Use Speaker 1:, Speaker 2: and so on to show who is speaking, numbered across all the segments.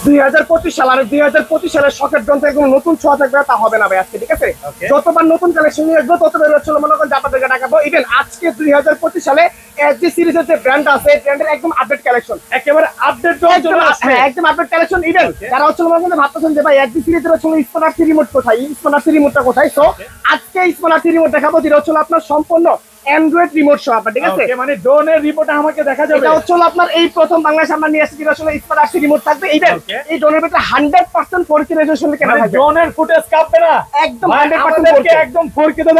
Speaker 1: 2025 সাল, আর 2025 সালের শখের ড্রোন থেকে কোনো নতুন ছোঁয়া থাকবে তা হবে না ভাই আজকে, ঠিক আছে? যতবার নতুন কালেকশন নিয়ে আসবো ততবার হচ্ছে মনে করেন আপনাদেরকে দেখাবো। ইভেন আজকে 2025 সালে এসজি সিরিজের যে ব্র্যান্ড আছে, ব্র্যান্ডের একদম আপডেট কালেকশন, একেবারে আপডেট ড্রোন চলে আসছে। হ্যাঁ, একদম আপডেট কালেকশন। ইভেন যারা হচ্ছে মনে করেন ভাবতেছেন যে ভাই এসজি সিরিজের হচ্ছে স্পনার রিমোট কোথায়, স্পনার রিমোটটা কোথায়, সো আজকে স্পনার রিমোট দেখাবো, যেটা হচ্ছে আপনার সম্পূর্ণ অ্যান্ড্রয়েড রিমোট সহ আপনার, ঠিক আছে?
Speaker 2: মানে ড্রোনের রিমোট আমাকে দেখা যাবে।
Speaker 1: এটা হচ্ছে আপনার এই প্রথম বাংলাদেশে আমরা নিয়ে আসছি, যেটা আসলে স্মার্ট আরসি রিমোট থাকবে। এই ড্রোনের ভিতরে 100% 4K রেজোলিউশনে কেনা থাকবে।
Speaker 2: ড্রোনের ফুটেজ কাঁপবে না,
Speaker 1: একদম 100%
Speaker 2: একদম 4K তে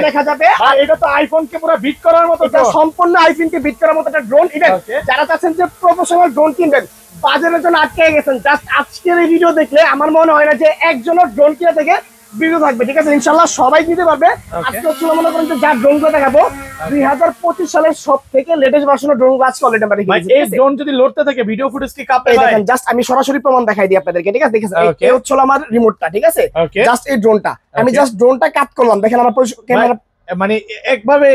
Speaker 2: দেখা যাবে। আর এটা তো আইফোন কে পুরো বিট করার মতো,
Speaker 1: এটা সম্পূর্ণ আইফোন কে বিট করার মতো একটা ড্রোন। ইভেন যারা চাচ্ছেন যে প্রফেশনাল ড্রোন কিনবেন, বাজারের জন্য আটকে গেছেন, জাস্ট আজকের এই ভিডিও দেখলে আমার মনে হয় না যে একজনের ড্রোন কিনে থেকে ভিডিও থাকবে, ঠিক আছে? ইনশাআল্লাহ সবাই দিতে পারবে। আজকে হচ্ছে মনে করেন যে যা ড্রোনগুলো দেখাবো 2025 সালের সবথেকে লেটেস্ট ভার্সনের ড্রোনগুলো আজকে অলরেডি আমরা দেখিয়েছি।
Speaker 2: এই ড্রোন যদি লড়তে থাকে ভিডিও ফুটেজ কি কাঁপবে ভাই?
Speaker 1: দেখেন জাস্ট আমি সরাসরি প্রমাণ দেখাই দিই আপনাদেরকে, ঠিক আছে? দেখেন এই হচ্ছে আমার রিমোটটা, ঠিক আছে? জাস্ট এই ড্রোনটা আমি জাস্ট ড্রোনটা কাট করলাম, দেখেন আমার ক্যামেরা
Speaker 2: মানে একভাবে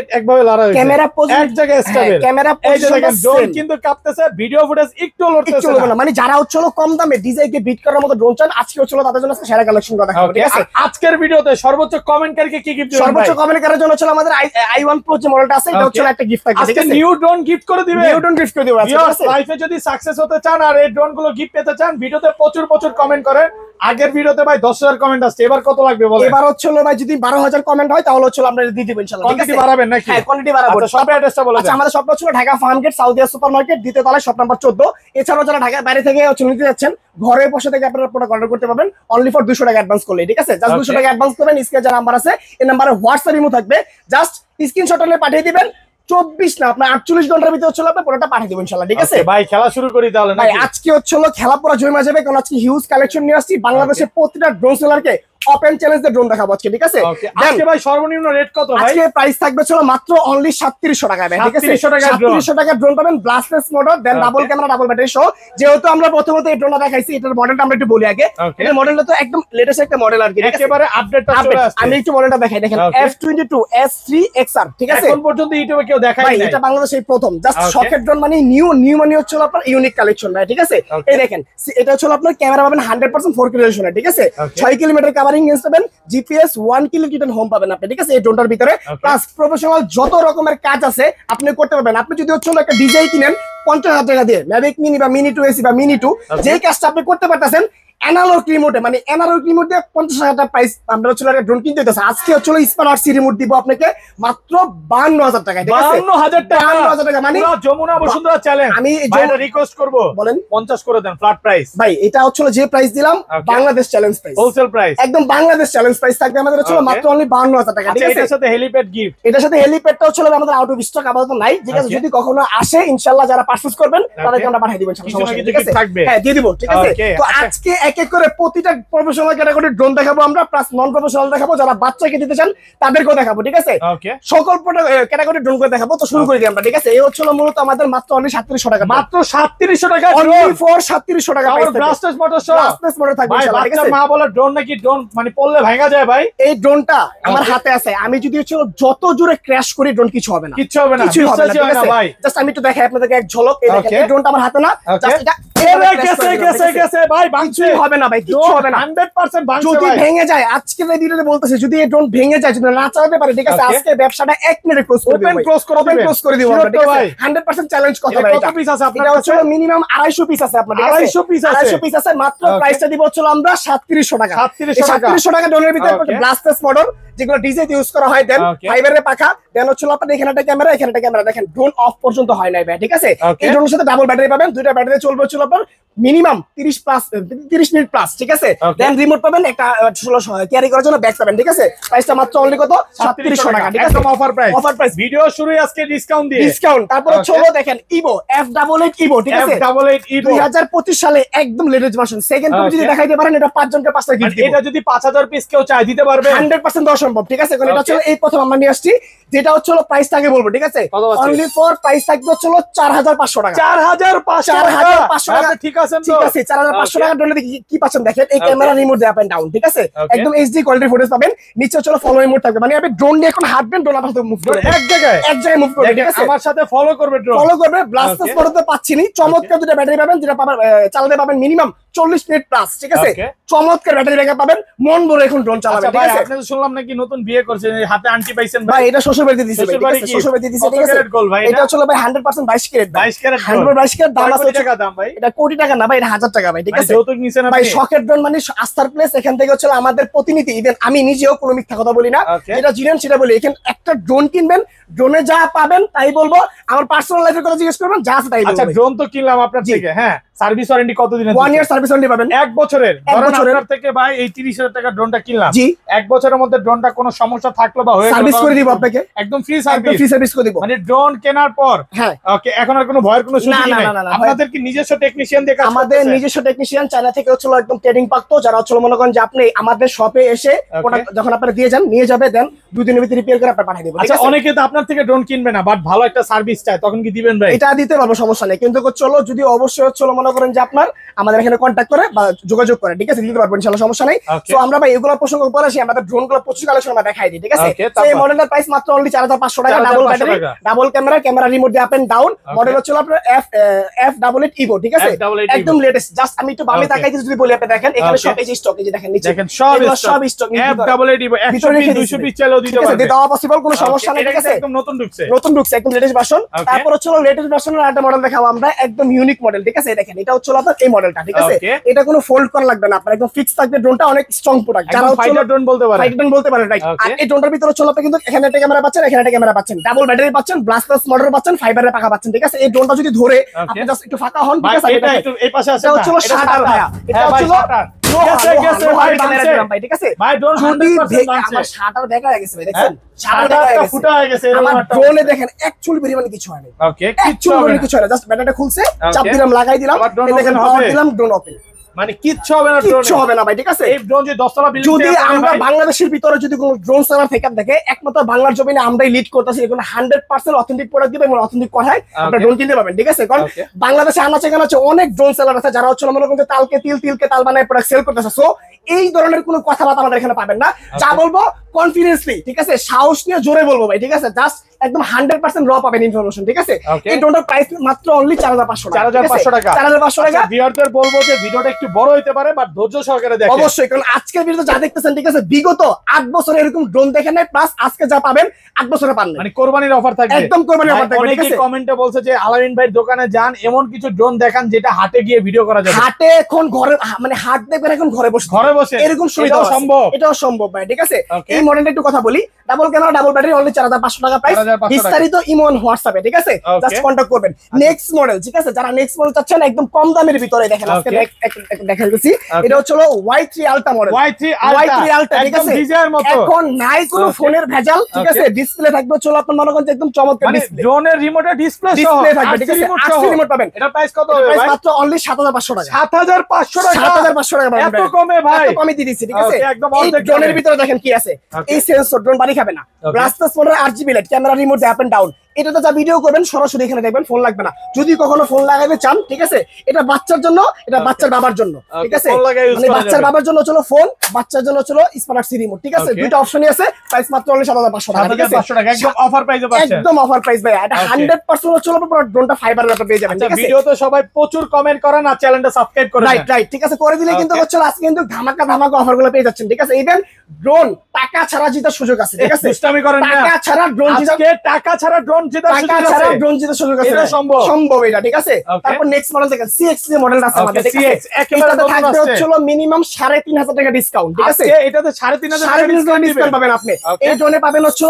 Speaker 2: লড়া হয়েছে,
Speaker 1: ক্যামেরা পজিশন
Speaker 2: এক জায়গায় স্টেবল,
Speaker 1: ক্যামেরা
Speaker 2: পজিশন দেখেন ড্রোন কিন্তু কাঁপতেছে, ভিডিও ফুটেজ একটু লড়তেছে না।
Speaker 1: মানে যারা হচ্ছে কম দামে ডিজাইন কে বিট করার মতো ড্রোন চান, আজকে হচ্ছে তাদের জন্য সেরা কালেকশন করা দেখাবো, ঠিক আছে?
Speaker 2: আজকের ভিডিওতে সর্বোচ্চ কমেন্টকারীকে কি গিফট দিবেন?
Speaker 1: সর্বোচ্চ কমেন্টকারীর জন্য হচ্ছে আমাদের i1 Pro যে মডেলটা আছে, এটা হচ্ছে একটা গিফট থাকবে, ঠিক আছে?
Speaker 2: নিউ ড্রোন গিফট করে দিবেন,
Speaker 1: নিউ ড্রোন গিফট করে দিব আজকে, ঠিক আছে?
Speaker 2: লাইফে যদি সাকসেস হতে চান আর এই ড্রোন গুলো গিফট পেতে চান, ভিডিওতে প্রচুর কমেন্ট করেন। আগের ভিডিওতে ভাই 10,000 কমেন্ট আসছে, এবার কত লাগবে বলেন?
Speaker 1: এবার হচ্ছে ভাই যদি 12,000 কমেন্ট হয় তাহলে হচ্ছে আমরা দিয়ে দিব ইনশাআল্লাহ, ঠিক আছে?
Speaker 2: কোয়ান্টিটি বাড়াবেন নাকি?
Speaker 1: হ্যাঁ, কোয়ান্টিটি বাড়াবো।
Speaker 2: আচ্ছা, শপের অ্যাড্রেসটা বলে দেন।
Speaker 1: আচ্ছা, আমাদের শপটা হচ্ছে ঢাকা ফার্মগেট সাউদিয়া সুপারমার্কেট, দ্বিতীয় তলায় শপ নাম্বার 14। এছাড়াও যারা ঢাকার বাইরে থেকে হচ্ছে নিতে যাচ্ছেন, ঘরে বসে থেকে আপনারা প্রোডাক্ট অর্ডার করতে পারবেন অনলি ফর 200 টাকা অ্যাডভান্স করলে, ঠিক আছে? জাস্ট 200 টাকা অ্যাডভান্স করবেন, স্ক্রিনে যে নাম্বার আছে এই নাম্বারে হোয়াটসঅ্যাপ ইমো থাকবে, জাস্ট স্ক্রিনশট নিয়ে পাঠিয়ে দিবেন। 24 না আপনার 48 ঘন্টার ভিতরে হচ্ছে আপনি পুরোটা পাঠিয়ে দেবেন ইনশাআল্লাহ, ঠিক আছে?
Speaker 2: ভাই খেলা শুরু করি তাহলে
Speaker 1: ভাই
Speaker 2: নাকি?
Speaker 1: আজকে হচ্ছে খেলা পুরো জমে যাবে, কারণ আজকে হিউজ কালেকশন নিয়ে আসছি। বাংলাদেশের প্রতিটা ড্রোন সেলারকে ওপেন চ্যালেঞ্জ দিয়ে ড্রোন দেখাবো আজকে, ঠিক আছে?
Speaker 2: আজকে ভাই সর্বনিম্ন রেট কত ভাই?
Speaker 1: আজকে প্রাইস থাকবে মাত্র অনলি 3700 টাকা, ঠিক আছে?
Speaker 2: 3700
Speaker 1: টাকা ড্রোন পাবেন, ব্লাস্টলেস মোটর, দেন ডাবল ক্যামেরা, ডাবল ব্যাটারি সহ। যেহেতু আমরা প্রথমত এই ড্রোনটা দেখাইছি, এটার মডেলটা আমরা একটু বলি আগে। এই মডেলটা তো একদম লেটেস্ট একটা মডেল আর কি,
Speaker 2: একেবারে আপডেটটা চলে আসছে।
Speaker 1: আমি একটু মডেলটা দেখাই, দেখেন F22 S3 XR, ঠিক আছে?
Speaker 2: এখন পর্যন্ত ইউটিউবে কেউ দেখায় নাই,
Speaker 1: এটা বাংলাদেশে প্রথম। জাস্ট শকের ড্রোন মানে নিউ মানে হচ্ছে আপনার ইউনিক কালেকশন ভাই, ঠিক আছে? এই দেখেন এটা হচ্ছে আপনার ক্যামেরা পাবেন 100% 4K রেজোলিউশনে, ঠিক আছে? 6 কিলোমিটার কভারিং রেঞ্জ পাবেন, জিপিএস 1 কিলো রিটার্ন হোম পাবেন আপনি, ঠিক আছে? এই ড্রোনটার ভিতরে প্লাস প্রফেশনাল যত রকমের কাজ আছে আপনি করতে পারবেন। আপনি যদি হচ্ছে একটা ডিজাই কিনেন 50,000 টাকা দিয়ে, ম্যাভিক মিনি বা মিনি 2 এসি বা মিনি 2, যেই কাজটা আপনি করতে পারতেছেন অ্যানালগ রিমোটে, মানে অ্যানালগ রিমোট দিয়ে 50,000 টাকা প্রাইস আমরা হচ্ছে একটা ড্রোন কিনতে হইতেছে। আজকে হচ্ছে স্মার্ট আরসি রিমোট দিব আপনাকে মাত্র 52,000 টাকা, ঠিক আছে?
Speaker 2: 52,000 টাকা,
Speaker 1: 52,000 টাকা মানে
Speaker 2: যমুনা বসুন্ধরা চ্যালেঞ্জ।
Speaker 1: আমি
Speaker 2: এটা রিকোয়েস্ট করব, বলেন 50 করে দেন ফ্ল্যাট প্রাইস।
Speaker 1: ভাই এটা হচ্ছে যে প্রাইস দিলাম Bangladesh challenge price,
Speaker 2: wholesale price,
Speaker 1: একদম বাংলাদেশ চ্যালেঞ্জ প্রাইস থাকবে আমাদের হচ্ছে মাত্র অনলি 52,000 টাকা, ঠিক আছে?
Speaker 2: এটার সাথে হেলিপ্যাড গিফট,
Speaker 1: এটার সাথে হেলিপ্যাডটা হচ্ছে আমাদের আউট অফ স্টক আপাতত নাই, ঠিক আছে? যদি কখনো আসে ইনশাআল্লাহ যারা পারচেজ করবেন তাদেরকে আমরা পাঠিয়ে দিব ইনশাআল্লাহ, ঠিক আছে? হ্যাঁ, দিয়ে দিব, ঠিক আছে? তো আজকে এক এক করে প্রতিটা প্রফেশনাল ক্যাটাগরির ড্রোন দেখাবো আমরা, প্লাস নন প্রফেশনাল দেখাবো, যারা বাচ্চাকে দিতে চান তাদেরকেও দেখাবো, ঠিক আছে? সকল ক্যাটাগরির ড্রোন করে দেখাবো। তো শুরু করি আমরা, ঠিক আছে? এই হচ্ছে মূলত আমাদের মাত্র অনলি 3700 টাকা,
Speaker 2: মাত্র 3700 টাকা
Speaker 1: অনলি ফর 3700 টাকা প্রাইস থাকবে।
Speaker 2: ব্লাস্টেস মোটর সহ,
Speaker 1: ব্লাস্টেস মোটর থাকবে ইনশাআল্লাহ, ঠিক আছে?
Speaker 2: মা বলে ড্রোন নাকি ড্রোন মানে পড়লে ভাঙা যায় ভাই।
Speaker 1: এই ড্রোনটা আমার হাতে আছে, আমি যদি হচ্ছে যত জোরে ক্র্যাশ করি ড্রোন কিছু হবে না,
Speaker 2: কিছু হবে না,
Speaker 1: কিছু হবে না, ঠিক আছে?
Speaker 2: ভাই
Speaker 1: জাস্ট আমি একটু দেখাই আপনাদেরকে এক ঝলক। এই দেখেন এই ড্রোনটা আমার হাতে না, জাস্ট এটা
Speaker 2: গেছে ভাই, ভাঙছে
Speaker 1: হবে না ভাই, কিছু হবে না,
Speaker 2: 100% ভাঙছে।
Speaker 1: যদি ভেঙে যায়, আজকে এই ভিডিওতে বলতেছি, যদি এই ড্রোন ভেঙে যায়, যদি না চালাতে পারে, ঠিক আছে? আজকে ব্যবসাটা 1 মিনিটে ক্লোজ করে দিব,
Speaker 2: ওপেন ক্লোজ করে দিব
Speaker 1: আমরা, ঠিক আছে? 100% চ্যালেঞ্জ কথা ভাই।
Speaker 2: কত পিস আছে আপনার
Speaker 1: কাছে? মিনিমাম 250 পিস আছে আপনার, ঠিক আছে?
Speaker 2: 250 পিস আছে,
Speaker 1: 250 পিস আছে। মাত্র প্রাইসটা দিব হচ্ছে আমরা 3700 টাকা,
Speaker 2: 3700
Speaker 1: টাকা ডলারের ভিতরে ব্লাস্টেস মডেল, যেগুলো ডিজাইন ইউজ করা হয়, দেন ফাইবারের পাখা, দেন হচ্ছে আপনার এখানে একটা ক্যামেরা, এখানে একটা ক্যামেরা, দেখেন ড্রোন অফ পর্যন্ত হয় নাই ভাই, ঠিক আছে? এই ড্রোনের সাথে ডাবল ব্যাটারি পাবেন, দুইটা ব্যাটারি চলবে হচ্ছে আপনার মিনিমাম 30 মিনিট প্লাস, ঠিক আছে? দেন রিমোট পাবেন, একটা 1600 ক্যারি করার জন্য ব্যাগ পাবেন, ঠিক আছে? প্রাইসটা মাত্র অনলি কত 3700 টাকা, ঠিক আছে?
Speaker 2: একদম offer price,
Speaker 1: offer price.
Speaker 2: Video শুরুই আজকে ডিসকাউন্ট দিয়ে,
Speaker 1: ডিসকাউন্ট। তারপর হচ্ছে দেখেন ইভো F88 ইভো, ঠিক আছে?
Speaker 2: F88 ইভো
Speaker 1: 2025 সালে একদম লেটেস্ট ভার্সন, সেকেন্ড কপি যদি দেখাইতে পারেন এটা 5 জনকে 5টা গিফট দিব।
Speaker 2: এটা যদি 5000 পিস কেউ চায় দিতে পারবে
Speaker 1: 100% 10 অসম্ভব, ঠিক আছে? কারণ এটা হচ্ছে এই প্রথম আমরা নিয়ে আসছি, যেটা হচ্ছে প্রাইস আগে বলবো, ঠিক আছে? অনলি ফর প্রাইস থাকবে হচ্ছে 4500 টাকা।
Speaker 2: 4500 টাকা, ঠিক আছে?
Speaker 1: ঠিক আছে, 4500 টাকা ড্রোনে কি পাচ্ছেন দেখেন, এই ক্যামেরা রিমোট দিয়ে আপ এন্ড ডাউন, ঠিক আছে? একদম এইচডি কোয়ালিটির ফুটেজ পাবেন। নিচে হচ্ছে ফলো রিমোট থাকবে, মানে আপনি ড্রোন নিয়ে এখন হাঁটবেন, ড্রোন আপনার সাথে মুভ করবে, এক জায়গায় মুভ করবে, ঠিক আছে?
Speaker 2: আমার সাথে ফলো করবে,
Speaker 1: ব্লাস্টার্স করতে পাচ্ছিনি, চমৎকার দুটো ব্যাটারি পাবেন, যেটা পাবেন চালাতে পাবেন মিনিমাম 40 মিনিট প্লাস, ঠিক আছে? চমৎকার ব্যাটারি ব্যাকআপ পাবেন, মন ভরে এখন ড্রোন চালাবেন, ঠিক আছে?
Speaker 2: আপনি তো শুনলাম নাকি নতুন বিয়ে করছেন, হাতে আন্টি পাইছেন
Speaker 1: ভাই? এটা শ্বশুর বাড়িতে দিয়েছে, ঠিক আছে? শ্বশুর বাড়িতে দিয়েছে, ঠিক আছে? এটা হচ্ছে ভাই 100% 22 ক্যারেট,
Speaker 2: 22 ক্যারেট,
Speaker 1: 122 ক্যারেট দাম আছে,
Speaker 2: টাকা দাম ভাই?
Speaker 1: এটা কোটি টাকা না ভাই, এটা 1000 টাকা ভাই, ঠিক আছে?
Speaker 2: যৌতুক নিছেন আপনি
Speaker 1: ভাই? শখের ড্রোন মানে আস্থার প্লেস, এখান থেকে হচ্ছে আমাদের প্রতিনিধি, ইভেন আমি নিজেও কোনো মিথ্যা কথা বলি না, যেটা জিনেন সেটা বলি। এখানে একটা ড্রোন কিনবেন, ড্রোনে যা পাবেন তাই বলবো, আমার পার্সোনাল লাইফের কথা জিজ্ঞেস করবেন, যা আছে তাই বলবো।
Speaker 2: আচ্ছা, ড্রোন তো কিনলাম আপনার থেকে, হ্যাঁ, সার্ভিস ওয়ারেন্টি কতদিনের?
Speaker 1: 1 ইয়ার সার্ভিস ওয়ারেন্টি পাবেন,
Speaker 2: 1 বছরের। ধরেন আপনার থেকে ভাই এই 30,000 টাকা ড্রোনটা কিনলাম,
Speaker 1: জি,
Speaker 2: 1 বছরের মধ্যে ড্রোনটা কোনো সমস্যা থাকলো বা হয়ে গেল,
Speaker 1: সার্ভিস করে দিব আপনাকে,
Speaker 2: একদম ফ্রি সার্ভিস,
Speaker 1: ফ্রি সার্ভিস করে দিব।
Speaker 2: মানে ড্রোন কেনার পর,
Speaker 1: হ্যাঁ,
Speaker 2: ওকে, এখন আর কোনো ভয়ের কোনো সুযোগ নেই। আপনাদের কি নিজস্ব টেকনিশিয়ান দিয়ে কাজ করতেছেন?
Speaker 1: আমাদের নিজস্ব টেকনিশিয়ান চায়না থেকে হচ্ছে একদম ট্রেনিং প্রাপ্ত, যারা হচ্ছে মনে করেন যে আপনি আমাদের শপে এসে প্রোডাক্ট যখন আপনারা দিয়ে যান, নিয়ে যাবে, দেন 2 দিনের ভিতরে রিপেয়ার করে আপনারা পাঠিয়ে দেব।
Speaker 2: আচ্ছা, অনেকে তো আপনার থেকে ড্রোন কিনবে না, বাট ভালো একটা সার্ভিস চায়, তখন কি দিবেন ভাই?
Speaker 1: এটা দিতে পারবো, সমস্যা নেই, কিন্তু চলো যদি অবশ্যই হচ্ছে মনে করেন যে আপনার আমাদের এখানে কন্ট্যাক্ট করে বা যোগাযোগ করে, ঠিক আছে? দিতে পারবো ইনশাআল্লাহ, সমস্যা নেই। তো আমরা ভাই এগুলো প্রসঙ্গ করে আসি, আমাদের ড্রোনগুলো প্রচুর কালেকশন আমরা দেখাই দিই, ঠিক আছে? এই মডেলটার প্রাইস মাত্র অনলি 4500 টাকা, double battery, double camera remote দিয়ে আপ এন্ড ডাউন। মডেল হচ্ছে আপনার F88 ইভো, ঠিক আছে? একদম লেটেস্ট। জাস্ট আমি একটু বামে তাকাই যদি বলি, আপনি দেখেন এখানে সব এই স্টক, এই যে দেখেন নিচে
Speaker 2: দেখেন সব স্টক, F88 ইভো 120 চাইলেও দিতে পারবে,
Speaker 1: দেওয়া পসিবল, কোনো সমস্যা নেই, ঠিক আছে?
Speaker 2: একদম নতুন ঢুকছে,
Speaker 1: একদম লেটেস্ট ভার্সন। তারপর হচ্ছে লেটেস্ট ভার্সনের আরেকটা মডেল দেখাবো আমরা, একদম ইউনিক মডেল, ঠিক আছে? দেখেন এটা হচ্ছে আপনার এই মডেলটা, ঠিক আছে? এটা কোনো ফোল্ড করা লাগবে না, আপনার একদম ফিক্স থাকবে। ড্রোনটা অনেক স্ট্রং প্রোডাক্ট, যারা
Speaker 2: ফাইটার ড্রোন বলতে পারে,
Speaker 1: ফাইটার ড্রোন বলতে পারে, রাইট? আর এই ড্রোনটার ভিতরে হচ্ছে আপনি কিন্তু এখানে একটা ক্যামেরা পাচ্ছেন, এখানে একটা ক্যামেরা পাচ্ছেন, ডাবল ব্যাটারি পাচ্ছেন, ব্লাস্টার্স মোটর পাচ্ছেন, ফাইবারের পাখা পাচ্ছেন, ঠিক আছে? এই ড্রোনটা যদি ধরে আপনি জাস্ট একটু ফাঁকা হন, ঠিক আছে?
Speaker 2: এটা একটু এই পাশে আছে,
Speaker 1: এটা হচ্ছে শাটার ভাইয়া, এটা হচ্ছে ভাই, ঠিক আছে?
Speaker 2: ভাই ড্রোন 100%
Speaker 1: আমার শাটার দেখা হয়ে গেছে ভাই, দেখেন শাটারটা
Speaker 2: ফুটা হয়ে গেছে,
Speaker 1: আমার ড্রোনে দেখেন অ্যাকচুয়ালি পরিমাণে কিছু হয় না,
Speaker 2: ওকে,
Speaker 1: কিচ্ছু হবে না, কিছু হয় না, জাস্ট ব্যাটারিটা খুলছে, চাপ দিলাম, লাগাই দিলাম, দেখেন পাওয়ার দিলাম, ড্রোন ওপেন,
Speaker 2: মানে কিচ্ছু হবে না,
Speaker 1: কিচ্ছু হবে না ভাই, ঠিক আছে?
Speaker 2: এই ড্রোন যে 10 তলা বিল্ডিং,
Speaker 1: যদি আমরা বাংলাদেশের ভিতরে যদি কোনো ড্রোন সেলার থেকে দেখে, একমাত্র বাংলার জমিনে আমরাই লিড করতেছি, এগুলো 100% অথেন্টিক প্রোডাক্ট দিবে এবং অথেন্টিক কথায় আপনারা ড্রোন কিনতে পাবেন, ঠিক আছে? কারণ বাংলাদেশে আনাচে কানাচে অনেক ড্রোন সেলার আছে, যারা হচ্ছে মনে করেন তালকে তিলকে তাল বানায় প্রোডাক্ট সেল করতেছে। সো এই ধরনের কোনো কথাবার্তা আমাদের এখানে পাবেন না, যা বলবো কনফিডেন্সলি, ঠিক আছে? সাহস নিয়ে জোরে বলবো ভাই, ঠিক আছে? জাস্ট একদম 100% র পাবেন ইনফরমেশন, ঠিক আছে? এই ড্রোনটার প্রাইস মাত্র অনলি 4500 টাকা,
Speaker 2: 4500 টাকা,
Speaker 1: 4500 টাকা।
Speaker 2: ভিউয়ারদের বলবো যে ভিডিওটা একটু বড় হইতে পারে, বাট ধৈর্য সহকারে দেখেন
Speaker 1: অবশ্যই, কারণ আজকের ভিডিও যা দেখতেছেন, ঠিক আছে, বিগত 8 বছরে এরকম ড্রোন দেখেন নাই, প্লাস আজকে যা পাবেন 8 বছরে পান না,
Speaker 2: মানে কোরবানির অফার থাকবে,
Speaker 1: একদম কোরবানির অফার থাকবে, ঠিক আছে?
Speaker 2: কমেন্টে বলছে যে আলামিন ভাই দোকানে যান, এমন কিছু ড্রোন দেখান যেটা হাটে গিয়ে ভিডিও করা যাবে।
Speaker 1: হাটে এখন ঘরে, মানে হাট দেখবেন এখন ঘরে বসে, এরকম সুবিধা সম্ভব, এটাও সম্ভব ভাই, ঠিক আছে? এই মডেলটা একটু কথা বলি, double camera, double battery, only 4500 টাকা প্রাইস। বিস্তারিত ইমো অন হোয়াটসঅ্যাপে, ঠিক আছে? জাস্ট কন্টাক্ট করবেন। নেক্সট মডেল, ঠিক আছে? যারা নেক্সট মডেল চাচ্ছেন একদম কম দামের ভিতরে, দেখেন আজকে দেখাচ্ছি, এটা হচ্ছে Y3 ultra model, Y3 ultra, ঠিক আছে? এখন নাই কোনো ফোনের ভেজাল, ঠিক আছে? ডিসপ্লে থাকবে হচ্ছে আপনার মনে করেন একদম চমৎকার ডিসপ্লে,
Speaker 2: ড্রোনের রিমোটের ডিসপ্লে
Speaker 1: থাকবে, ঠিক আছে? 8 রিমোট পাবেন।
Speaker 2: এটা প্রাইস কত হবে ভাই?
Speaker 1: মাত্র অনলি 7500 টাকা,
Speaker 2: 7500 টাকা,
Speaker 1: 7500 টাকা
Speaker 2: এত কমে ভাই,
Speaker 1: এত কমে দিয়ে দিচ্ছি, ঠিক আছে?
Speaker 2: একদম
Speaker 1: এই ড্রোনের ভিতরে দেখেন কি আছে, এই সেন্সর, ড্রোন বাড়ি খাবে না, brushless motor, RGB light, camera remote up and down. এটাতে যা ভিডিও করবেন সরাসরি এখানে দেখবেন, ফোন লাগবে না। যদি কখনো ফোন লাগাতে চান, ঠিক আছে, এটা বাচ্চার জন্য, এটা বাচ্চার বাবার জন্য, ঠিক আছে? মানে বাচ্চার বাবার জন্য চলো ফোন, বাচ্চার জন্য চলো স্মার্ট সি রিমোট, ঠিক আছে? দুটো অপশনই আছে, প্রাইস মাত্র অনলি 7500 টাকা, ঠিক আছে?
Speaker 2: 7500 টাকা, একদম অফার প্রাইসে পাচ্ছেন,
Speaker 1: একদম অফার প্রাইস ভাই। এটা 100% চলো পুরো ড্রোনটা ফাইবারের আপনি পেয়ে যাবেন, ঠিক আছে?
Speaker 2: ভিডিওতে সবাই প্রচুর কমেন্ট করেন আর চ্যানেলটা সাবস্ক্রাইব করে দেন,
Speaker 1: রাইট, ঠিক আছে? করে দিলে কিন্তু হচ্ছে আজকে কিন্তু ধামাকা অফারগুলো পেয়ে যাচ্ছেন, ঠিক আছে? ইভেন ড্রোন টাকা ছাড়া জিতার সুযোগ আছে, ঠিক আছে?
Speaker 2: দুষ্টামি করেন না,
Speaker 1: টাকা ছাড়া ড্রোন জিতার,
Speaker 2: টাকা ছাড়া ড্রোন জিতার সুযোগ আছে,
Speaker 1: ড্রোন জিতার সুযোগ আছে,
Speaker 2: এটা
Speaker 1: সম্ভব এটা, ঠিক আছে? তারপর নেক্সট মডেল দেখেন, CX যে মডেলটা আছে আমাদের, ঠিক আছে?
Speaker 2: একেবারে
Speaker 1: থাকবে হচ্ছে মিনিমাম 3500 টাকা ডিসকাউন্ট, ঠিক আছে?
Speaker 2: এটাতে 3500 টাকা
Speaker 1: ডিসকাউন্ট পাবেন আপনি। এই ড্রোনে পাবেন হচ্ছে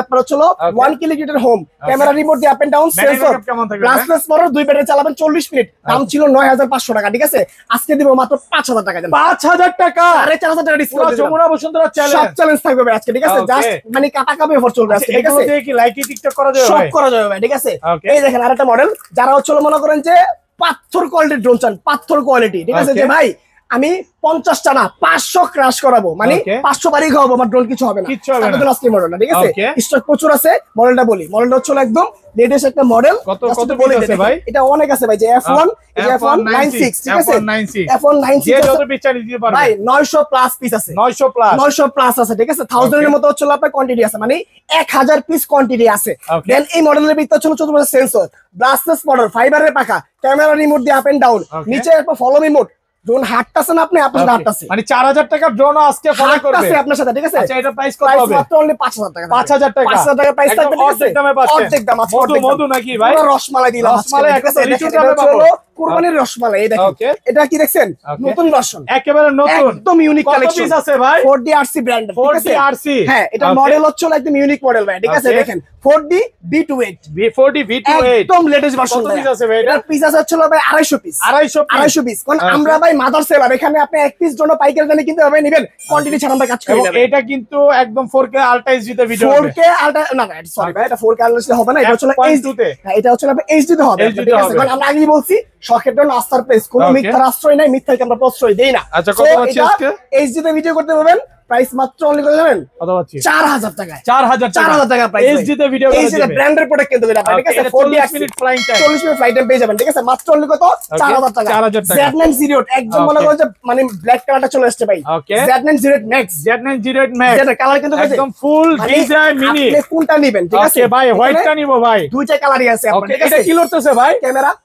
Speaker 1: আপনার হচ্ছে 1 কিলোমিটার হোম, ক্যামেরা রিমোট দিয়ে up and down, sensor, brushless motor, 2 battery চালাবেন 40 মিনিট। দাম ছিল 9500 টাকা, ঠিক আছে? আজকে দিব মাত্র 5000 টাকা,
Speaker 2: 5000 টাকা,
Speaker 1: 4500 টাকা ডিসকাউন্ট,
Speaker 2: যমুনা বসুন্ধরা চ্যালেঞ্জ,
Speaker 1: সব চ্যালেঞ্জ থাকবে ভাই আজকে, ঠিক আছে? জাস্ট মানে কাটাকাবে অফার চলবে আজকে, ঠিক আছে?
Speaker 2: কি লাইকি টিকটক করা যাবে,
Speaker 1: সব করা যাবে ভাই, ঠিক আছে? এই দেখেন আরেকটা মডেল, যারা হচ্ছে মনে করেন যে পাথর কোয়ালিটির ড্রোন চান, পাথর কোয়ালিটি, ঠিক আছে? যে ভাই আমি 50টা না 500 ক্রাশ করাবো, মানে 500 বাড়ি খাওয়াবো, আমার ড্রোন কিছু হবে না। আজকে মডেলটা ঠিক আছে, স্টক প্রচুর আছে। মডেলটা বলি, মডেলটা হচ্ছে একদম লেটেস্ট একটা মডেল।
Speaker 2: কত বলে আছে ভাই?
Speaker 1: এটা অনেক আছে ভাই, যে F1 F196 ঠিক আছে, F196
Speaker 2: যে যত পিস চাই দিতে পারবে
Speaker 1: ভাই, 900 প্লাস পিস আছে, 900 প্লাস আছে ঠিক আছে, 1000 এর মতো হচ্ছে আপনার কোয়ান্টিটি আছে, মানে 1000 পিস কোয়ান্টিটি আছে। দেন এই মডেলের ভিতরে হচ্ছে 14 সেন্সর, ব্লাস্টলেস মডেল, ফাইবারের পাখা, ক্যামেরা রিমোট দিয়ে আপ এন্ড ডাউন, নিচে একটা ফলো রিমোট, ড্রোন হাঁটতাছে না, আপনি আপনার সাথে হাঁটতাছে,
Speaker 2: মানে 4000 টাকা ড্রোন আজকে ফলো করবে
Speaker 1: আপনার সাথে ঠিক আছে।
Speaker 2: আচ্ছা, এটা প্রাইস কত হবে?
Speaker 1: মাত্র অনলি 5000 টাকা,
Speaker 2: 5000 টাকা,
Speaker 1: 5000 টাকা প্রাইস থাকবে ঠিক আছে।
Speaker 2: অর্ধেক দামে পাচ্ছেন,
Speaker 1: অর্ধেক দাম আছে,
Speaker 2: মধু নাকি ভাই?
Speaker 1: পুরো রসমালাই দিলাম,
Speaker 2: রসমালাই
Speaker 1: ঠিক আছে।
Speaker 2: লিচুর দামে পাবো,
Speaker 1: কুরবানির রসমালাই। এই দেখেন, এটা কি দেখছেন, নতুন ভার্সন,
Speaker 2: একেবারে নতুন,
Speaker 1: একদম ইউনিক কালেকশন।
Speaker 2: কত পিস আছে ভাই?
Speaker 1: 4D RC ব্র্যান্ড, ঠিক আছে
Speaker 2: 4D RC,
Speaker 1: হ্যাঁ, এটা মডেল হচ্ছে একদম ইউনিক মডেল ভাই, ঠিক আছে। দেখেন 4D V28,
Speaker 2: 4D V28
Speaker 1: একদম লেটেস্ট ভার্সন।
Speaker 2: কত পিস আছে ভাই?
Speaker 1: এটা পিস আছে হচ্ছে ভাই 250 পিস,
Speaker 2: 250
Speaker 1: পিস। কারণ আমরা ভাই মাদার সেলার, এখানে আপনি এক পিস জন্য পাইকারি দামে কিনতে হবে, নেবেন কোয়ান্টিটি ছাড়া আমরা কাজ করি না।
Speaker 2: এটা কিন্তু একদম 4K আলট্রা এইচডি তে ভিডিও,
Speaker 1: 4K আলট্রা না সরি ভাই, এটা 4K আলট্রা হবে না, এটা হচ্ছে এইচডি তে। হ্যাঁ, এটা হচ্ছে এইচডি তে হবে, ঠিক আছে। কারণ আমরা আগেই বলছি শখের জন্য আস্থার প্লেস, কোনো মিথ্যার আশ্রয় নাই, মিথ্যাকে আমরা প্রশ্রয় দেই না।
Speaker 2: আচ্ছা, কত আছে আজকে?
Speaker 1: এইচডি তে ভিডিও করতে পারবেন, প্রাইস মাত্র অনলি কত জানেন?
Speaker 2: কত পাচ্ছি?
Speaker 1: 4000 টাকা,
Speaker 2: 4000
Speaker 1: টাকা প্রাইস।
Speaker 2: এইচডি তে ভিডিও করা যাবে,
Speaker 1: ব্র্যান্ডের প্রোডাক্ট কিন্তু এটা, ঠিক আছে।
Speaker 2: 40 minute flying time,
Speaker 1: 40 minute flight time পেয়ে যাবেন, ঠিক আছে। মাত্র অনলি কত? 4000 টাকা। Z908 একদম মনে করেন যে মানে ব্ল্যাক কালারটা চলে আসছে ভাই, Z908 Max,
Speaker 2: Z908 Max
Speaker 1: এটা কালার কিন্তু
Speaker 2: একদম ফুল ডিজাইন মিনি।
Speaker 1: আপনি কোনটা নেবেন, ঠিক আছে
Speaker 2: ভাই? হোয়াইটটা নিব ভাই,
Speaker 1: দুইটা কালারই আছে আপনার, ঠিক আছে।
Speaker 2: এটা কি লড়তেছে ভাই?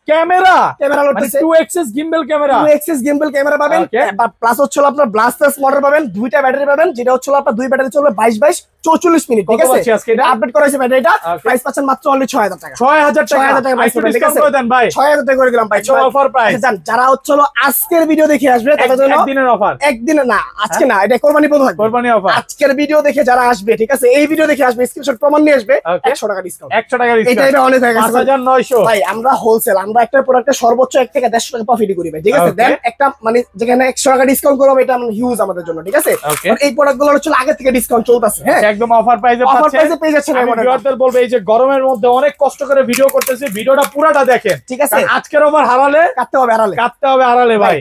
Speaker 2: ক্যামেরা
Speaker 1: লড়তেছে,
Speaker 2: 2 axis gimbal camera,
Speaker 1: 2 axis gimbal camera পাবেন, প্লাস হচ্ছে আপনার ব্লাস্টলেস মোটর পাবেন, দুইটা ব্যাটারি পাবেন, যেটা হচ্ছে আপনার দুই ব্যাটারি চলবে 22 44 মিনিট, ঠিক আছে। এটা আপডেট করা হয়েছে ব্যাটারিটা, প্রাইস পাচ্ছেন মাত্র অনলি 6000 টাকা,
Speaker 2: 6000 টাকা
Speaker 1: প্রাইস পাবেন, ঠিক আছে।
Speaker 2: দেন ভাই,
Speaker 1: 6000 টাকা করে দিলাম ভাই,
Speaker 2: অফার প্রাইস।
Speaker 1: জান যারা হচ্ছে আজকের ভিডিও দেখে আসবে তাদের জন্য
Speaker 2: একদিনের অফার,
Speaker 1: একদিন না, আজকে না, এটা কোরবানি পর্যন্ত থাকবে,
Speaker 2: কোরবানি অফার।
Speaker 1: আজকের ভিডিও দেখে যারা আসবে, ঠিক আছে, এই ভিডিও দেখে আসবে, স্ক্রিনশট প্রমাণ নিয়ে আসবে, 100 টাকা ডিসকাউন্ট,
Speaker 2: 100 টাকা ডিসকাউন্ট,
Speaker 1: এটা অনেক হয়ে গেছে
Speaker 2: 5900
Speaker 1: ভাই। আমরা হোলসেল, আমরা একটা প্রোডাক্টে সর্বোচ্চ 1 থেকে 150 টাকা প্রফিট করি ভাই, ঠিক আছে। দেন একটা মানে যেখানে 100 টাকা ডিসকাউন্ট করব, এটা মানে হিউজ আমাদের জন্য, ঠিক আছে। আর এই প্রোডাক্টগুলো হচ্ছে আগে থেকে ডিসকাউন্ট চলতেছে, হ্যাঁ,
Speaker 2: একদম অফার প্রাইসে পাচ্ছেন,
Speaker 1: অফার প্রাইসে পেয়ে যাচ্ছেন।
Speaker 2: আমি ভিউয়ারদের বলবো, এই যে গরমের মধ্যে অনেক কষ্ট করে ভিডিও করতেছি, ভিডিওটা পুরোটা দেখেন,
Speaker 1: ঠিক আছে।
Speaker 2: আজকের অফার হারালে কাটতে হবে আড়ালে ভাই।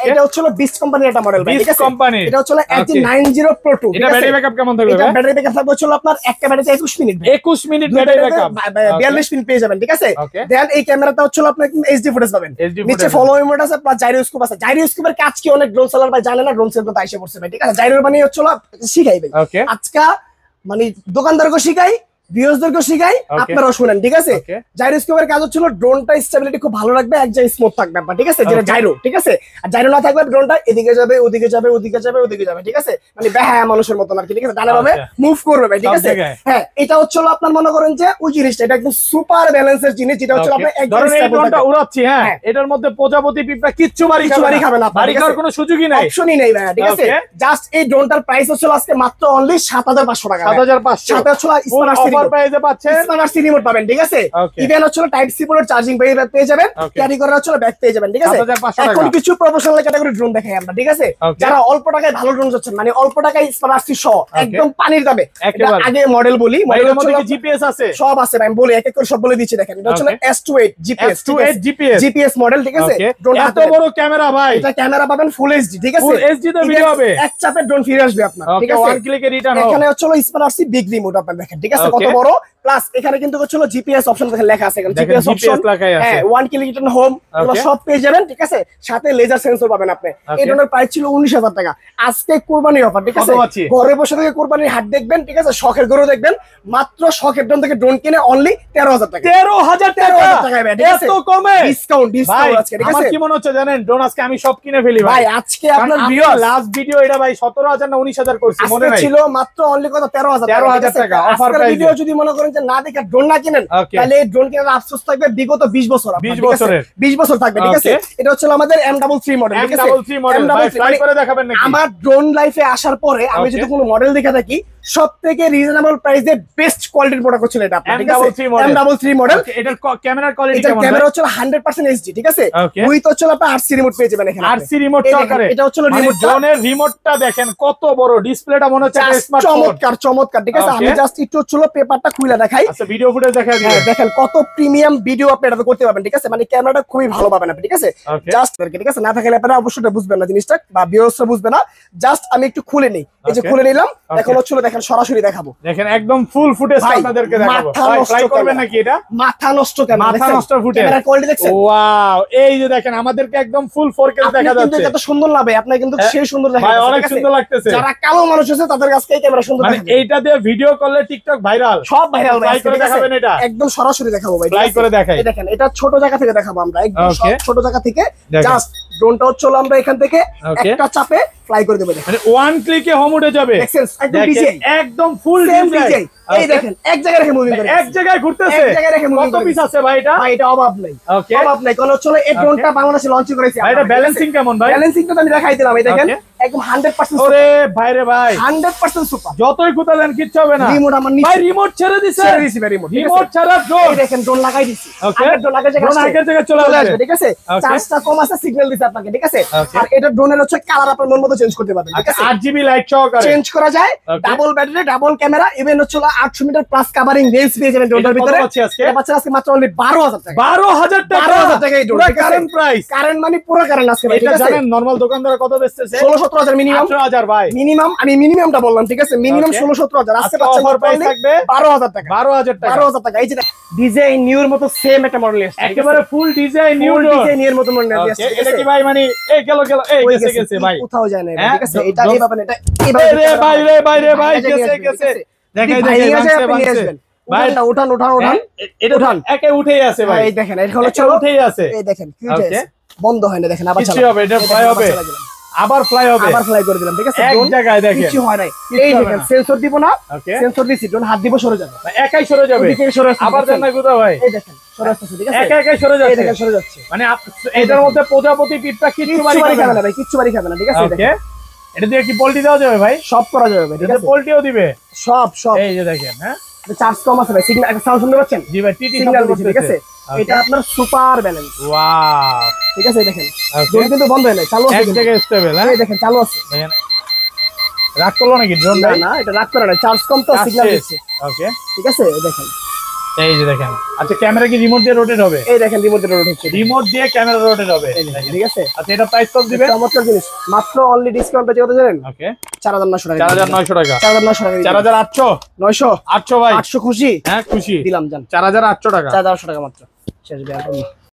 Speaker 1: এটা হচ্ছে বিস্ট কোম্পানির একটা মডেল ভাই, ঠিক আছে।
Speaker 2: কোম্পানি
Speaker 1: এটা হচ্ছে LG90 Pro 2,
Speaker 2: এটা ব্যাটারি ব্যাকআপ কেমন থাকবে ভাই?
Speaker 1: এটা ব্যাটারি ব্যাকআপ থাকবে হচ্ছে আপনার একটা ব্যাটারিতে 21 minute,
Speaker 2: 21 minute battery backup,
Speaker 1: 42 minute পেয়ে যাবেন, ঠিক আছে। দেন এই ক্যামেরাটা হচ্ছে আপনার এইচডি ফুটেজ পাবেন, নিচে ফলো মোড আছে, প্লাস জাইরোস্কোপ আছে। জাইরোস্কোপের কাজ কি অনেক ড্রোন সেলার ভাই জানে না, ড্রোন সেল তো আইসা পড়ছে ভাই, ঠিক আছে। জাইরো মানে হচ্ছে শিখাই ভাই, আজকে মানে দোকানদারকে শিখাই, ভিউয়ারদেরকে শিখাই, আপনারাও শুনেন, ঠিক আছে। জাইরোস্কোপের কাজ হচ্ছে ড্রোনটা স্টেবিলিটি খুব ভালো রাখবে, এক জায়গায় স্মুথ থাকবে আপনার, ঠিক আছে, যেটা জাইরো, ঠিক আছে। আর জাইরো না থাকবে ড্রোনটা এদিকে যাবে, ওদিকে যাবে, ওদিকে যাবে, ওদিকে যাবে, ঠিক আছে, মানে বেহায়া মানুষের মতো আর কি, ঠিক আছে। ডানে ভাবে মুভ করবে ভাই, ঠিক আছে। হ্যাঁ, এটা হচ্ছে আপনার মনে করেন যে ওই জিনিসটা, এটা একদম সুপার ব্যালেন্সের জিনিস, যেটা হচ্ছে আপনি একদম
Speaker 2: এই ড্রোনটা উড়াচ্ছি, হ্যাঁ, এটার মধ্যে প্রজাপতি পিঁপড়া কিচ্ছু বাড়ি খাবে না, বাড়ি খাওয়ার কোনো সুযোগই নাই,
Speaker 1: অপশনই নেই ভাই, ঠিক আছে। জাস্ট এই ড্রোনটার প্রাইস হচ্ছে আজকে মাত্র অনলি 7500 টাকা,
Speaker 2: 7500 অফার প্রাইসে পাচ্ছেন।
Speaker 1: স্মার্ট সি রিমোট পাবেন, ঠিক আছে। ইভেন হচ্ছে টাইপ সি পোর্ট চার্জিং পেয়ে যাবেন, ক্যারি করার হচ্ছে ব্যাগ পেয়ে যাবেন, ঠিক আছে। এখন কিছু প্রফেশনাল ক্যাটাগরি ড্রোন দেখাই আমরা, ঠিক আছে। যারা অল্প টাকায় ভালো ড্রোন চাচ্ছেন, মানে অল্প টাকায় স্মার্ট সি সহ একদম পানির দামে, আগে মডেল বলি, মডেলের মধ্যে কি
Speaker 2: জিপিএস আছে?
Speaker 1: সব আছে ভাই, আমি বলি এক এক করে সব বলে দিচ্ছি, দেখেন। এটা হচ্ছে S28 জিপিএস মডেল, ঠিক আছে। ড্রোন
Speaker 2: এত বড় ক্যামেরা ভাই,
Speaker 1: এটা ক্যামেরা পাবেন ফুল এইচডি, ঠিক আছে।
Speaker 2: ফুল এইচডি তে ভিডিও হবে,
Speaker 1: এক চাপে ড্রোন ফিরে আসবে আপনার, ঠিক আছে।
Speaker 2: ওয়ান ক্লিকে রিটার্ন হবে।
Speaker 1: এখানে হচ্ছে স্মার্ট সি বিগ রিমোট আপনার দেখেন, ঠিক আছে, কত বড়। প্লাস এখানে কিন্তু হচ্ছে জিপিএস অপশন লেখা আছে, এখানে জিপিএস অপশন, হ্যাঁ, 1 ক্লিক রিটার্ন হোম, এগুলো সব পেয়ে যাবেন, ঠিক আছে। সাথে লেজার সেন্সর পাবেন আপনি। এই ড্রোনের প্রাইস ছিল 19000 টাকা, আজকে কুরবানির অফার, ঠিক আছে। ঘরে বসে থেকে কুরবানির হাট দেখবেন, ঠিক আছে, শখের গরু দেখবেন, মাত্র শখের ড্রোন থেকে ড্রোন কিনে অনলি 13000 টাকা,
Speaker 2: 13000 টাকা
Speaker 1: ভাই, ঠিক আছে।
Speaker 2: এত কমে
Speaker 1: ডিসকাউন্ট আজকে, ঠিক আছে।
Speaker 2: আমার কি মনে হচ্ছে জানেন, ড্রোন আজকে আমি সব কিনে ফেলি
Speaker 1: ভাই। আজকে আপনার
Speaker 2: লাস্ট ভিডিও এটা ভাই 17000 না 19000 করছি, মনে নাই?
Speaker 1: ছিল মাত্র অনলি কত 13000
Speaker 2: টাকা অফার প্রাইস।
Speaker 1: ভিডিও যদি মনে করেন যে না দেখে ড্রোন না কিনেন, তাহলে এই ড্রোন কেনার আফসোস থাকবে বিগত 20 বছর, 20 বছর থাকবে, ঠিক আছে। এটা হচ্ছে আমাদের M33 মডেল, ঠিক আছে।
Speaker 2: M33 মডেল ভাই, ফ্লাই করে দেখাবেন নাকি?
Speaker 1: আমার ড্রোন লাইফে আসার পরে আমি যদি কোনো মডেল দেখে থাকি, সবথেকে রিজনেবল প্রাইসে বেস্ট কোয়ালিটির প্রোডাক্ট হচ্ছে এটা আপনার, ঠিক আছে M33 মডেল।
Speaker 2: এটার ক্যামেরার কোয়ালিটি
Speaker 1: এটা
Speaker 2: কেমন?
Speaker 1: ক্যামেরা হচ্ছে 100% HD, ঠিক আছে। উইথ হচ্ছে আপনার RC রিমোট পেয়ে যাবেন এখানে,
Speaker 2: RC রিমোট সহকারে।
Speaker 1: এটা হচ্ছে রিমোট,
Speaker 2: ড্রোনের রিমোটটা দেখেন কত বড়, ডিসপ্লেটা মনে হচ্ছে স্মার্টফোন।
Speaker 1: চমৎকার চমৎকার, ঠিক আছে। আমি জাস্ট একটু হচ্ছে পেপারটা খুলে দেখাই।
Speaker 2: আচ্ছা ভিডিও ফুটেজ দেখাই দিবেন।
Speaker 1: দেখেন কত প্রিমিয়াম ভিডিও আপনি এটা করতে পারবেন, ঠিক আছে। মানে ক্যামেরাটা খুবই ভালো পাবেন আপনি, ঠিক আছে। জাস্ট ঠিক আছে, না থাকলে আপনারা অবশ্যই বুঝবেন না জিনিসটা, বা ভিউয়ার্সরা বুঝবে না। জাস্ট আমি একটু খুলে নেই, এই যে খুলে নিলাম। এখন হচ্ছে দেখেন সরাসরি দেখাবো,
Speaker 2: দেখেন একদম ফুল ফুটেজ আপনাদেরকে দেখাবো। ফ্লাই করবেন নাকি এটা?
Speaker 1: মাথা নষ্ট ক্যামেরা,
Speaker 2: মাথা নষ্ট ফুটেজ,
Speaker 1: ক্যামেরা কোয়ালিটি দেখছেন?
Speaker 2: ওয়াও, এই যে দেখেন আমাদেরকে একদম ফুল 4K দেখা যাচ্ছে।
Speaker 1: কিন্তু কত সুন্দর লাগে, আপনার কিন্তু সেই সুন্দর দেখা
Speaker 2: ভাই,
Speaker 1: যাচ্ছে,
Speaker 2: অনেক
Speaker 1: ঠিক আছে?
Speaker 2: সুন্দর লাগতেছে।
Speaker 1: যারা কালো মানুষ আছে তাদের কাছে এই ক্যামেরা সুন্দর
Speaker 2: মানে
Speaker 1: দেখাবে।
Speaker 2: এইটা দিয়ে ভিডিও করলে টিকটক ভাইরাল,
Speaker 1: সব ভাইরাল
Speaker 2: ফ্লাই করে দেখাবেন এটা?
Speaker 1: একদম সরাসরি দেখাবো ভাই,
Speaker 2: ফ্লাই করে দেখাই।
Speaker 1: এই দেখেন এটা ছোট জায়গা থেকে দেখাবো আমরা, একদম
Speaker 2: Okay.
Speaker 1: ছোট জায়গা থেকে
Speaker 2: দেখেন।
Speaker 1: জাস্ট ড্রোনটা হচ্ছে আমরা এখান থেকে
Speaker 2: Okay.
Speaker 1: একটা চাপে ফ্লাই করে দেব। দেখেন
Speaker 2: মানে ওয়ান ক্লিকে হোম উঠে যাবে।
Speaker 1: দেখছেন একদম
Speaker 2: দেখেন,
Speaker 1: ডিজে,
Speaker 2: একদম ফুল
Speaker 1: সেম
Speaker 2: ডিজে।
Speaker 1: ডিজে। এই দেখেন এক জায়গায় রেখে মুভিং করে,
Speaker 2: এক জায়গায় ঘুরতেছে।
Speaker 1: এক জায়গায় রেখে মুভিং
Speaker 2: কত পিস আছে ভাই এটা?
Speaker 1: ভাই এটা অভাব নাই,
Speaker 2: ওকে,
Speaker 1: অভাব নাই। কোন হচ্ছে এই ড্রোনটা বাংলাদেশে লঞ্চ করেছি
Speaker 2: ভাই এটা ব্যালেন্সিং কেমন ভাই?
Speaker 1: ব্যালেন্সিংটা তো আমি দেখাই দিলাম, এই দেখেন একদম 100%
Speaker 2: ওরে ভাই রে ভাই,
Speaker 1: 100% সুপার।
Speaker 2: যতই কোথা দেন কিচ্ছু হবে না।
Speaker 1: রিমোট আমার নিচে,
Speaker 2: ভাই রিমোট ছেড়ে দিছে,
Speaker 1: ছেড়ে দিছি ভাই রিমোট,
Speaker 2: রিমোট ছাড়া ড্রোন।
Speaker 1: এই দেখেন ড্রোন লাগাই দিছি,
Speaker 2: Okay.
Speaker 1: আগের ড্রোন আগের জায়গায়
Speaker 2: ড্রোন আগের জায়গায় চলে আসবে,
Speaker 1: ঠিক আছে।
Speaker 2: Okay.
Speaker 1: চার্জটা কম আছে, সিগন্যাল দিছে আপনাকে, ঠিক আছে।
Speaker 2: Okay.
Speaker 1: আর এটা ড্রোনের হচ্ছে কালার আপনার মন মতো চেঞ্জ করতে পারবেন, ঠিক আছে।
Speaker 2: 8GB লাইট সহকারে
Speaker 1: চেঞ্জ করা যায়,
Speaker 2: Okay.
Speaker 1: Double battery, double camera, even হচ্ছে 800 মিটার প্লাস কভারিং রেঞ্জ পেয়ে যাবেন ড্রোনটার
Speaker 2: এটা কত
Speaker 1: ভিতরে।
Speaker 2: পাচ্ছি আজকে?
Speaker 1: এটা পাচ্ছেন আজকে মাত্র অনলি 12,000 টাকা।
Speaker 2: 12,000 টাকা,
Speaker 1: 12,000 টাকা এই ড্রোন,
Speaker 2: পুরো
Speaker 1: ঠিক আছে।
Speaker 2: Current price.
Speaker 1: কারেন্ট মানে পুরো কারেন্ট আজকে ভাই, ঠিক
Speaker 2: এটা
Speaker 1: আছে।
Speaker 2: জানেন নরমাল দোকানদার কত বেচতেছে?
Speaker 1: 16-17 হাজার মিনিমাম,
Speaker 2: 18,000 ভাই।
Speaker 1: মিনিমাম আমি মিনিমামটা বললাম, ঠিক আছে। Minimum
Speaker 2: Okay.
Speaker 1: 16-17 হাজার, আজকে
Speaker 2: আজকে
Speaker 1: পাচ্ছেন
Speaker 2: অফার প্রাইস থাকবে
Speaker 1: 12,000 টাকা।
Speaker 2: 12,000 টাকা।
Speaker 1: 12,000 টাকা। এই যে ডিজাইন নিউর মতো সেম একটা মডেল এসেছে,
Speaker 2: একেবারে ফুল ডিজাইন নিউ
Speaker 1: নিউ
Speaker 2: ডোর।
Speaker 1: ডিজাইন এর মতো মডেল এসেছে, ঠিক
Speaker 2: এটা
Speaker 1: আছে।
Speaker 2: কি ভাই মানে এই গেল এই
Speaker 1: ওই
Speaker 2: গেছে গেছে ভাই,
Speaker 1: কোথাও যায় না,
Speaker 2: হ্যাঁ?
Speaker 1: ঠিক আছে। এটা
Speaker 2: দ-
Speaker 1: এইভাবে না, এটা
Speaker 2: এই
Speaker 1: এইভাবে
Speaker 2: রে ভাই রে ভাই রে ভাই,
Speaker 1: এটা
Speaker 2: গেছে
Speaker 1: নিয়ে
Speaker 2: গেছে
Speaker 1: আসবেন,
Speaker 2: দেখাই
Speaker 1: ভাই
Speaker 2: দেখাই
Speaker 1: নিয়ে
Speaker 2: ভাঙছে
Speaker 1: আসবেন, নিয়ে
Speaker 2: ভাঙছে
Speaker 1: আসবেন।
Speaker 2: ভাই।
Speaker 1: উঠান উঠান উঠান।
Speaker 2: এটা
Speaker 1: উঠান।
Speaker 2: একে উঠেই আছে ভাই,
Speaker 1: এই দেখেন এটা হলো
Speaker 2: একে উঠেই আছে।
Speaker 1: এই দেখেন কি
Speaker 2: Okay.
Speaker 1: হয়েছে, বন্ধ হয় না, দেখেন আবার
Speaker 2: কিছু
Speaker 1: চালান।
Speaker 2: হবে, এটা
Speaker 1: এই দেখেন,
Speaker 2: ফ্লাই
Speaker 1: আবার
Speaker 2: হবে,
Speaker 1: চালাই দিলাম।
Speaker 2: আবার ফ্লাই হবে,
Speaker 1: আবার ফ্লাই করে দিলাম, ঠিক আছে।
Speaker 2: এক
Speaker 1: ড্রোন
Speaker 2: জায়গায় দেখেন
Speaker 1: কিছু হয় নাই।
Speaker 2: কিচ্ছু
Speaker 1: এই
Speaker 2: হবে
Speaker 1: দেখেন
Speaker 2: না।
Speaker 1: সেন্সর দিব না,
Speaker 2: ওকে,
Speaker 1: সেন্সর দিছি, ড্রোন হাত দিব সরে যাবে,
Speaker 2: একাই সরে যাবে,
Speaker 1: ওদিকে সরে আসছে,
Speaker 2: আবার দেন না কোথা ভাই,
Speaker 1: এই দেখেন সরে আসছে, ঠিক আছে।
Speaker 2: একা একাই সরে
Speaker 1: এই
Speaker 2: যাচ্ছে।
Speaker 1: দেখেন সরে যাচ্ছে,
Speaker 2: মানে এটার মধ্যে প্রজাপতি পিঁপড়া কিচ্ছু
Speaker 1: কিচ্ছু
Speaker 2: বাড়ি
Speaker 1: বাড়ি
Speaker 2: খাবে
Speaker 1: খাবে
Speaker 2: না
Speaker 1: না ভাই, কিচ্ছু বাড়ি খাবে না, ঠিক আছে। এই
Speaker 2: ওকে,
Speaker 1: দেখেন
Speaker 2: এটা দিয়ে কি পোল্ট্রি দেওয়া যাবে ভাই?
Speaker 1: সব করা যাবে ভাই, ঠিক
Speaker 2: এটা
Speaker 1: আছে।
Speaker 2: পোল্ট্রিও দিবে,
Speaker 1: সব সব
Speaker 2: এই যে দেখেন, হ্যাঁ
Speaker 1: চার্জ কম আছে ভাই, সিগন্যাল একটা সাউন্ড শুনতে পাচ্ছেন,
Speaker 2: জি ভাই টিটি
Speaker 1: সিগন্যাল
Speaker 2: শব্দ
Speaker 1: দিচ্ছে, ঠিক আছে।
Speaker 2: করতেছে।
Speaker 1: এটা আপনার সুপার ব্যালেন্স,
Speaker 2: ওয়াও,
Speaker 1: ঠিক আছে। এই দেখেন
Speaker 2: ওকে,
Speaker 1: ড্রোন কিন্তু বন্ধ হয় না, চালু আছে
Speaker 2: এক
Speaker 1: কিন্তু।
Speaker 2: জায়গায় স্টেবল, হ্যাঁ
Speaker 1: এই দেখেন চালু আছে,
Speaker 2: দেখেন রাগ করলো নাকি ড্রোন
Speaker 1: না
Speaker 2: ভাই?
Speaker 1: না এটা রাখ করে না, চার্জ কম তো, সিগন্যাল দিচ্ছে,
Speaker 2: ওকে,
Speaker 1: ঠিক আছে। এই দেখেন,
Speaker 2: এই যে দেখেন। আচ্ছা ক্যামেরা কি রিমোট দিয়ে রোটেট হবে?
Speaker 1: এই দেখেন রিমোট রোড হচ্ছে,
Speaker 2: রিমোট দিয়ে ক্যামেরা রোটেট হবে,
Speaker 1: এই দেখেন, ঠিক আছে।
Speaker 2: আচ্ছা এটা প্রাইস কত দিবেন?
Speaker 1: চমৎকার জিনিস, মাত্র অনলি ডিসকাউন্ট পেয়ে কত জানেন?
Speaker 2: ওকে,
Speaker 1: 4,900 টাকা,
Speaker 2: 4,900 টাকা,
Speaker 1: 4,900 টাকা,
Speaker 2: 4,800,
Speaker 1: 900
Speaker 2: 800 ভাই,
Speaker 1: 800 খুশি
Speaker 2: হ্যাঁ খুশি,
Speaker 1: দিলাম, জান
Speaker 2: 4,800 টাকা।
Speaker 1: 4,800 টাকা মাত্র, শেষ বিয়ার করুন।